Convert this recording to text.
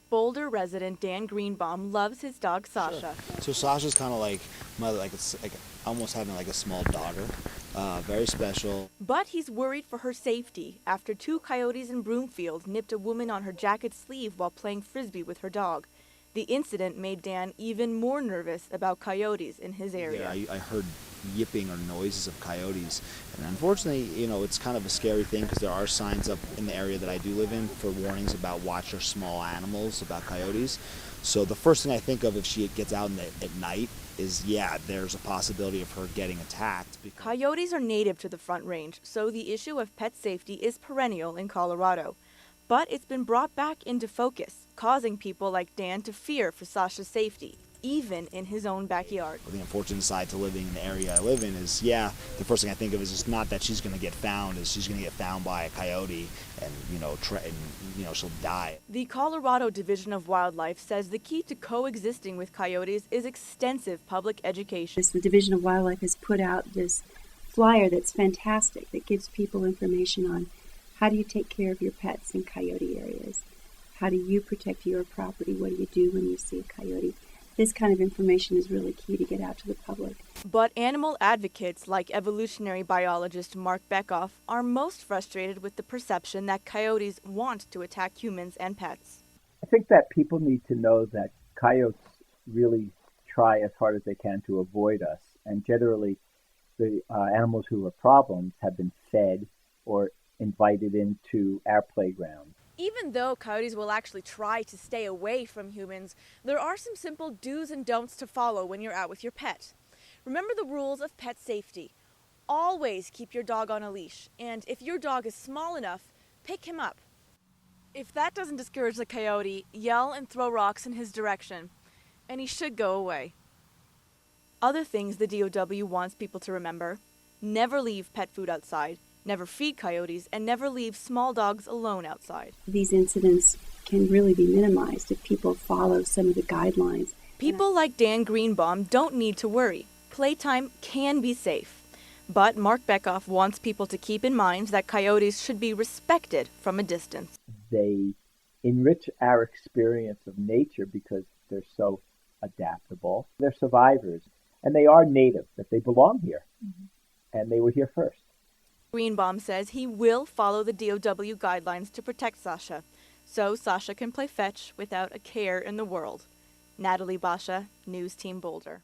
Boulder resident Dan Greenbaum loves his dog Sasha. Sure. So Sasha's kind of like it's like almost having like a small daughter. Very special. But he's worried for her safety after two coyotes in Broomfield nipped a woman on her jacket sleeve while playing frisbee with her dog. The incident made Dan even more nervous about coyotes in his area. Yeah, I heard yipping or noises of coyotes, and unfortunately, it's kind of a scary thing because there are signs up in the area that I do live in for warnings about watch your small animals, about coyotes. So the first thing I think of if she gets out at night is, there's a possibility of her getting attacked. Coyotes are native to the Front Range, so the issue of pet safety is perennial in Colorado. But it's been brought back into focus, causing people like Dan to fear for Sasha's safety, even in his own backyard. The unfortunate side to living in the area I live in is, the first thing I think of is just not that she's going to get found, is she's going to get found by a coyote and, she'll die. The Colorado Division of Wildlife says the key to coexisting with coyotes is extensive public education. The Division of Wildlife has put out this flyer that's fantastic, that gives people information on how do you take care of your pets in coyote areas? How do you protect your property? What do you do when you see a coyote? This kind of information is really key to get out to the public. But animal advocates like evolutionary biologist Mark Beckoff are most frustrated with the perception that coyotes want to attack humans and pets. I think that people need to know that coyotes really try as hard as they can to avoid us, and generally the animals who are problems have been fed or invited into our playground. Even though coyotes will actually try to stay away from humans, there are some simple do's and don'ts to follow when you're out with your pet. Remember the rules of pet safety. Always keep your dog on a leash, and if your dog is small enough, pick him up. If that doesn't discourage the coyote, yell and throw rocks in his direction, and he should go away. Other things the DOW wants people to remember: never leave pet food outside, never feed coyotes, and never leave small dogs alone outside. These incidents can really be minimized if people follow some of the guidelines. People like Dan Greenbaum don't need to worry. Playtime can be safe. But Mark Beckoff wants people to keep in mind that coyotes should be respected from a distance. They enrich our experience of nature because they're so adaptable. They're survivors, and they are native, that they belong here, and they were here first. Greenbaum says he will follow the DOW guidelines to protect Sasha, so Sasha can play fetch without a care in the world. Natalie Basha, News Team Boulder.